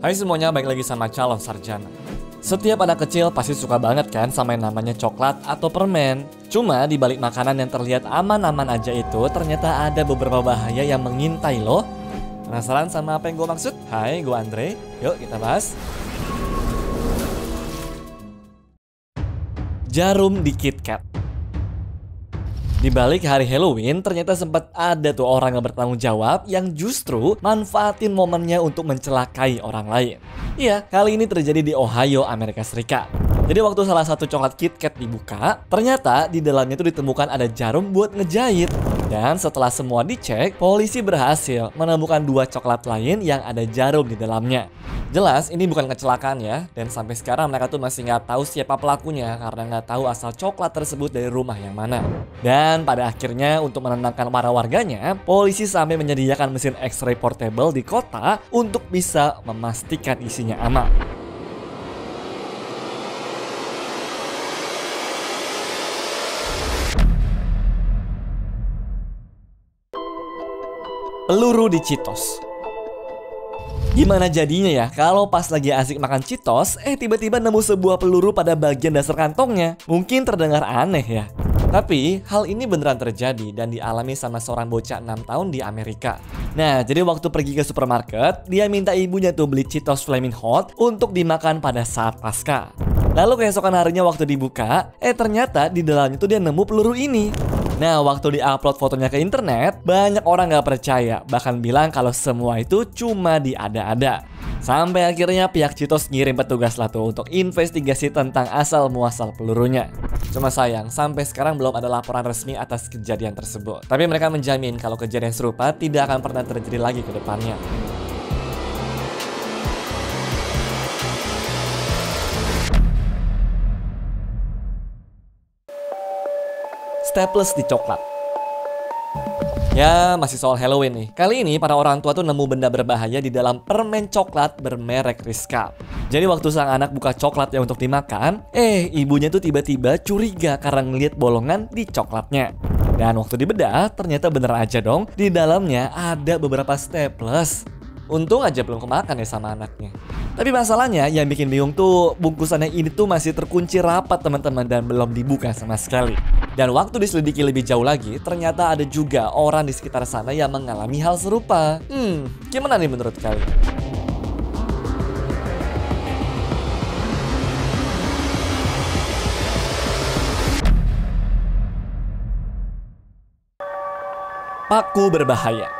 Hai semuanya, balik lagi sama Calon Sarjana. Setiap anak kecil pasti suka banget kan sama yang namanya coklat atau permen. Cuma di balik makanan yang terlihat aman-aman aja itu ternyata ada beberapa bahaya yang mengintai loh. Penasaran sama apa yang gue maksud? Hai, gue Andre. Yuk kita bahas. Jarum di KitKat. Di balik hari Halloween, ternyata sempat ada tuh orang yang bertanggung jawab yang justru manfaatin momennya untuk mencelakai orang lain. Iya, kali ini terjadi di Ohio, Amerika Serikat. Jadi waktu salah satu coklat KitKat dibuka, ternyata di dalamnya tuh ditemukan ada jarum buat ngejahit. Dan setelah semua dicek, polisi berhasil menemukan 2 coklat lain yang ada jarum di dalamnya. Jelas ini bukan kecelakaan ya, dan sampai sekarang mereka tuh masih nggak tahu siapa pelakunya karena nggak tahu asal coklat tersebut dari rumah yang mana. Dan pada akhirnya untuk menenangkan para warganya, polisi sampai menyediakan mesin X-ray portable di kota untuk bisa memastikan isinya aman. Peluru di Cheetos. Gimana jadinya ya kalau pas lagi asik makan Cheetos, tiba-tiba nemu sebuah peluru pada bagian dasar kantongnya? Mungkin terdengar aneh ya. Tapi hal ini beneran terjadi dan dialami sama seorang bocah 6 tahun di Amerika. Nah, jadi waktu pergi ke supermarket, dia minta ibunya tuh beli Cheetos Flaming Hot untuk dimakan pada saat Paskah. Lalu keesokan harinya waktu dibuka, ternyata di dalamnya tuh dia nemu peluru ini. Nah, waktu diupload fotonya ke internet, banyak orang gak percaya, bahkan bilang kalau semua itu cuma diada-ada. Sampai akhirnya pihak Cheetos ngirim petugas lah tuh untuk investigasi tentang asal-muasal pelurunya. Cuma sayang, sampai sekarang belum ada laporan resmi atas kejadian tersebut. Tapi mereka menjamin kalau kejadian serupa tidak akan pernah terjadi lagi ke depannya. Staples di coklat. Ya, masih soal Halloween nih. Kali ini para orang tua tuh nemu benda berbahaya di dalam permen coklat bermerek Rizz Cup. Jadi waktu sang anak buka coklatnya untuk dimakan, ibunya tuh tiba-tiba curiga karena ngeliat bolongan di coklatnya. Dan waktu dibedah, ternyata bener aja dong, di dalamnya ada beberapa staples. Untung aja belum kemakan ya sama anaknya. Tapi masalahnya yang bikin bingung tuh bungkusannya ini tuh masih terkunci rapat teman-teman dan belum dibuka sama sekali. Dan waktu diselidiki lebih jauh lagi, ternyata ada juga orang di sekitar sana yang mengalami hal serupa. Gimana nih menurut kalian? Paku berbahaya.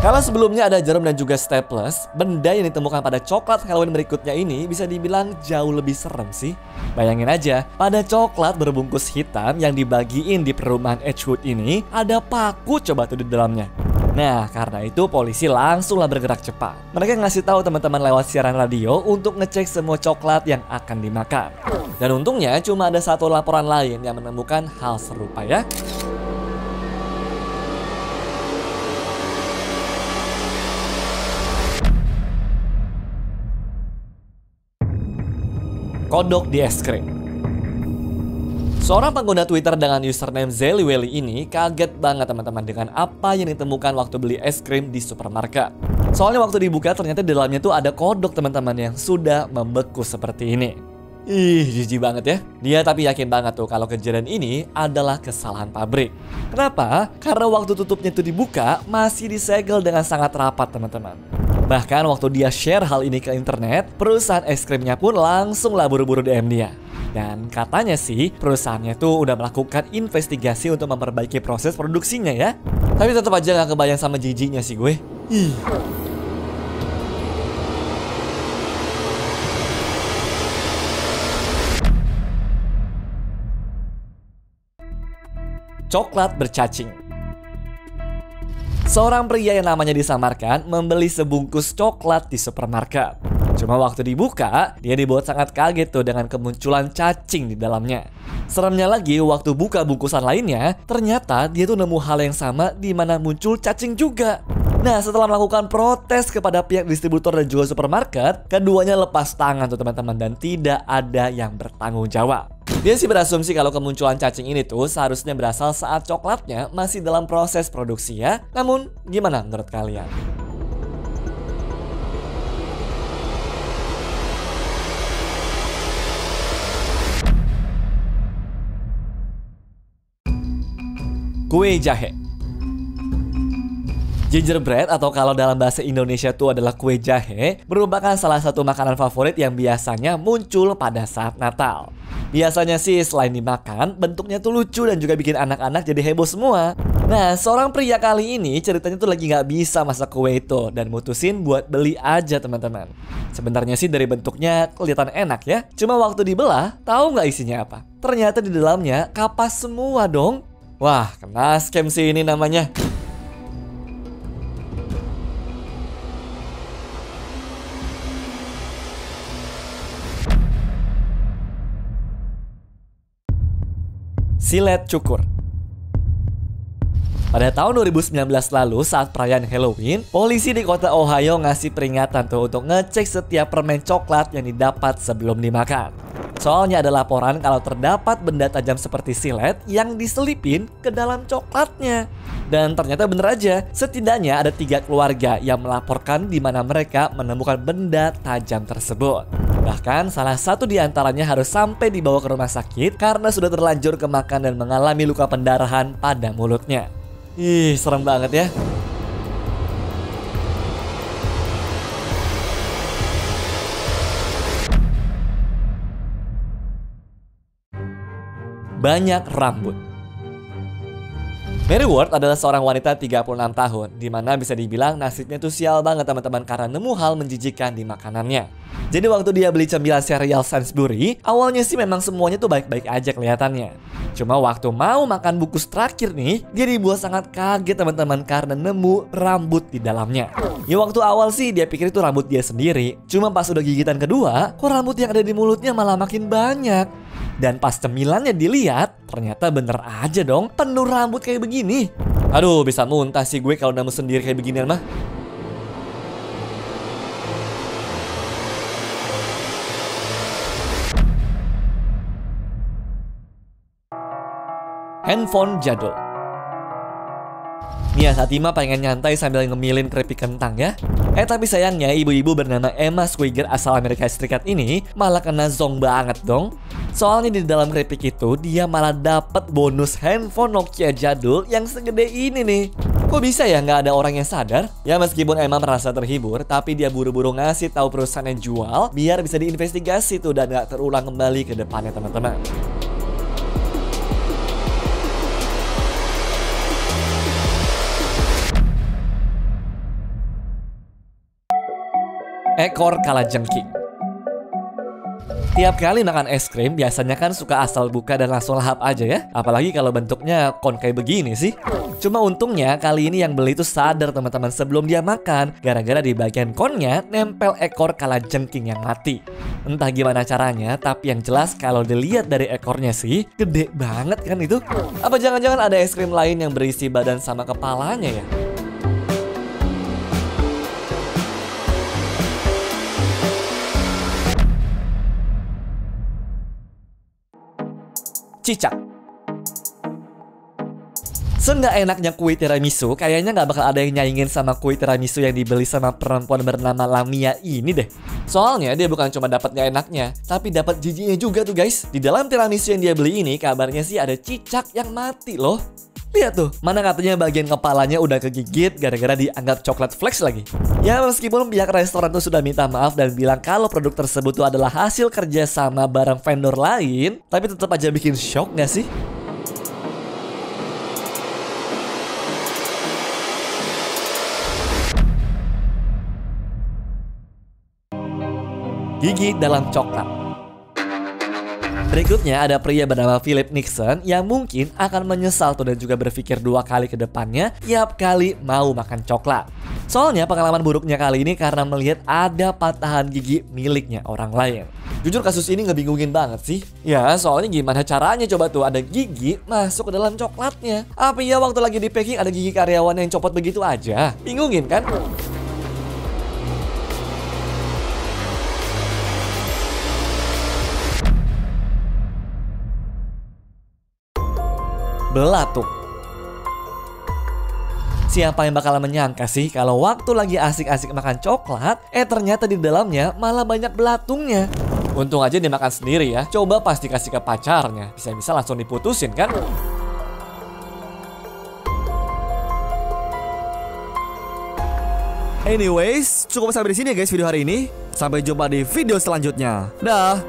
Kalau sebelumnya ada jarum dan juga staples, benda yang ditemukan pada coklat Halloween berikutnya ini bisa dibilang jauh lebih serem sih. Bayangin aja, pada coklat berbungkus hitam yang dibagiin di perumahan Edgewood ini, ada paku coba tuh di dalamnya. Nah, karena itu polisi langsunglah bergerak cepat. Mereka ngasih tahu teman-teman lewat siaran radio untuk ngecek semua coklat yang akan dimakan. Dan untungnya cuma ada satu laporan lain yang menemukan hal serupa ya. Kodok di es krim. Seorang pengguna Twitter dengan username Zelliwelly ini kaget banget teman-teman dengan apa yang ditemukan waktu beli es krim di supermarket. Soalnya waktu dibuka ternyata di dalamnya tuh ada kodok teman-teman yang sudah membeku seperti ini. Jijik banget ya. Dia tapi yakin banget tuh kalau kejadian ini adalah kesalahan pabrik. Kenapa? Karena waktu tutupnya itu dibuka masih disegel dengan sangat rapat teman-teman. Bahkan waktu dia share hal ini ke internet, perusahaan es krimnya pun langsung lah buru-buru DM dia. Dan katanya sih perusahaannya tuh udah melakukan investigasi untuk memperbaiki proses produksinya ya. Tapi tetap aja gak kebayang sama jijiknya sih gue. Coklat bercacing. Seorang pria yang namanya disamarkan membeli sebungkus coklat di supermarket. Cuma waktu dibuka, dia dibuat sangat kaget tuh dengan kemunculan cacing di dalamnya. Seremnya lagi, waktu buka bungkusan lainnya, ternyata dia tuh nemu hal yang sama di mana muncul cacing juga. Nah, setelah melakukan protes kepada pihak distributor dan juga supermarket, keduanya lepas tangan tuh teman-teman dan tidak ada yang bertanggung jawab. Dia sih berasumsi kalau kemunculan cacing ini tuh seharusnya berasal saat coklatnya masih dalam proses produksi ya. Namun, gimana menurut kalian? kue jahe. Gingerbread atau kalau dalam bahasa Indonesia itu adalah kue jahe merupakan salah satu makanan favorit yang biasanya muncul pada saat Natal. Biasanya sih selain dimakan, bentuknya tuh lucu dan juga bikin anak-anak jadi heboh semua. Nah, seorang pria kali ini ceritanya tuh lagi nggak bisa masak kue itu dan mutusin buat beli aja teman-teman. Sebenarnya sih dari bentuknya kelihatan enak ya. Cuma waktu dibelah, tahu nggak isinya apa? Ternyata di dalamnya kapas semua dong. Wah, kena scam sih ini namanya. Silet cukur. Pada tahun 2019 lalu saat perayaan Halloween, polisi di kota Ohio ngasih peringatan tuh untuk ngecek setiap permen coklat yang didapat sebelum dimakan. Soalnya ada laporan kalau terdapat benda tajam seperti silet yang diselipin ke dalam coklatnya. Dan ternyata bener aja, setidaknya ada 3 keluarga yang melaporkan di mana mereka menemukan benda tajam tersebut. Bahkan salah satu di antaranya harus sampai dibawa ke rumah sakit karena sudah terlanjur kemakan dan mengalami luka pendarahan pada mulutnya. Ih, serem banget ya. Banyak rambut. Mary Ward adalah seorang wanita 36 tahun, di mana bisa dibilang nasibnya tuh sial banget teman-teman karena nemu hal menjijikan di makanannya. Jadi waktu dia beli cemilan sereal Sainsbury, awalnya sih memang semuanya tuh baik-baik aja kelihatannya. Cuma waktu mau makan bungkus terakhir nih, dia dibuat sangat kaget teman-teman karena nemu rambut di dalamnya. Ya waktu awal sih dia pikir itu rambut dia sendiri, cuma pas udah gigitan kedua, kok rambut yang ada di mulutnya malah makin banyak. Dan pas cemilannya dilihat, ternyata bener aja dong, penuh rambut kayak begini. Aduh, bisa muntah sih gue kalau nemu sendiri kayak beginian mah. Handphone jadul. Nia Satima pengen nyantai sambil ngemilin keripik kentang ya. Tapi sayangnya ibu-ibu bernama Emma Swigert asal Amerika Serikat ini malah kena zong banget dong. Soalnya di dalam keripik itu dia malah dapat bonus handphone Nokia jadul yang segede ini nih. Kok bisa ya nggak ada orang yang sadar? Ya meskipun Emma merasa terhibur, tapi dia buru-buru ngasih tahu perusahaan yang jual biar bisa diinvestigasi tuh dan nggak terulang kembali ke depannya teman-teman. Ekor kalajengking. Tiap kali makan es krim biasanya kan suka asal buka dan langsung lahap aja ya. Apalagi kalau bentuknya kon kayak begini sih. Cuma untungnya kali ini yang beli itu sadar teman-teman sebelum dia makan, gara-gara di bagian konnya nempel ekor kalajengking yang mati. Entah gimana caranya, tapi yang jelas kalau dilihat dari ekornya sih gede banget kan itu. Apa jangan-jangan ada es krim lain yang berisi badan sama kepalanya ya? Cicak. Seenggak enaknya kue tiramisu, kayaknya nggak bakal ada yang nyaingin sama kue tiramisu yang dibeli sama perempuan bernama Lamia ini deh. Soalnya dia bukan cuma dapatnya enaknya, tapi dapat jijinya juga tuh guys. Di dalam tiramisu yang dia beli ini kabarnya sih ada cicak yang mati loh. Lihat tuh, mana katanya bagian kepalanya udah kegigit gara-gara dianggap coklat flakes lagi. Ya meskipun pihak restoran tuh sudah minta maaf dan bilang kalau produk tersebut tuh adalah hasil kerja sama bareng vendor lain, tapi tetap aja bikin shock gak sih? Gigi dalam coklat. Berikutnya ada pria bernama Philip Nixon yang mungkin akan menyesal tuh dan juga berpikir 2 kali ke depannya tiap kali mau makan coklat. Soalnya pengalaman buruknya kali ini karena melihat ada patahan gigi miliknya orang lain. Jujur kasus ini ngebingungin banget sih. Ya soalnya gimana caranya coba tuh ada gigi masuk ke dalam coklatnya. Apa ya waktu lagi di packing ada gigi karyawan yang copot begitu aja? Bingungin kan? Belatung. Siapa yang bakalan menyangka sih kalau waktu lagi asik-asik makan coklat, ternyata di dalamnya malah banyak belatungnya. Untung aja dia makan sendiri ya. Coba pasti kasih ke pacarnya, bisa-bisa langsung diputusin kan? Anyways, cukup sampai di sini ya guys video hari ini. Sampai jumpa di video selanjutnya. Dah.